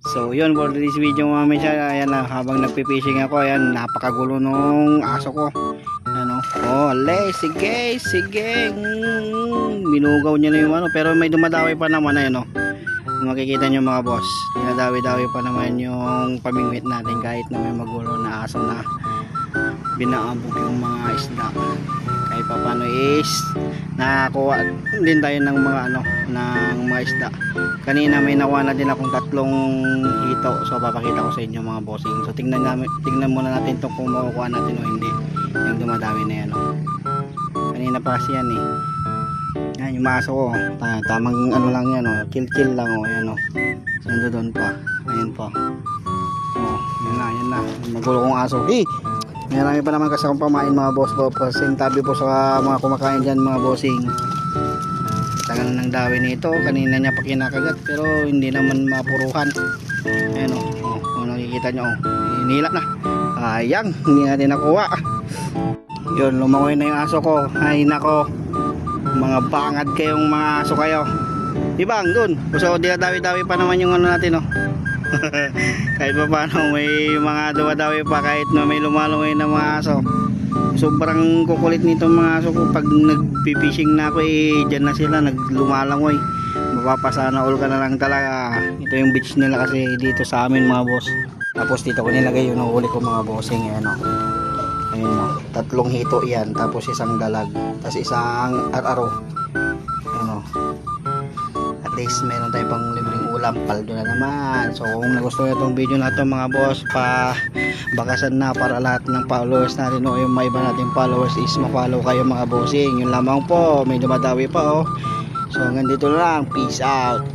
So yun, for this video mga minsan, ayan na, habang nagpipishing ako, ayan, napakagulo nung aso ko. Ano, oh, sige, binugaw niya na yung ano, pero may dumadawi pa naman, ayan o. Kung makikita nyo mga boss, dinadawi-dawi pa naman yung pamingwit natin kahit na may magulo na aso na binaabog yung mga isda. Kahit pa paano is nakakuha din tayo ng mga ano, ng mga isda. Kanina may nakuha na din akong 3 hito, so papakita ko sa inyo mga bossing. So tingnan muna natin itong kung makukuha natin o hindi yung dumadami na yan o. Kanina pa kasi yan eh. Yan yung maso ko, tamang ano lang yan o, chill lang o, yan o. Nandoon pa, ayan pa. Oh, yan na, magulo kong aso. Hey! Marami pa naman kasi akong pamain mga boss ko. Pasing tabi po sa mga kumakain dyan mga bossing. Tagal ng dawi nito. Kanina niya pa kinakagat pero hindi naman mapuruhan. Ayan o. Nakikita nyo o. Hinila na. Ayang. Hindi natin nakuha. Yun. Lumangoy na yung aso ko. Ay nako. Mga bangad kayong mga aso kayo. Ibang dun. So dinadawi-dawi pa naman yung ano natin o. Kahit pa paano may mga dumadawi pa kahit na may lumalungay na mga aso. Sobrang kukulit nito mga aso ko. Pag nagpipishing na ako eh, dyan na sila naglumalangoy. Mapapasana all ka na lang talaga. Ito yung beach nila kasi dito sa amin mga boss. Tapos dito ko nilagay yung nahuli ko mga bossing. Ayan o, ayun o, 3 hito yan. Tapos isang dalag, tapos isang araro. Ayan o, at least meron tayo pang libreng ulam. Paldo na naman. So kung nagustuhan itong video na ito mga boss, pa bakasan na para lahat ng followers natin o yung may iba nating followers is ma-follow kayo mga bossing. Yun lamang po, may dumadawi pa So hanggang dito lang, peace out.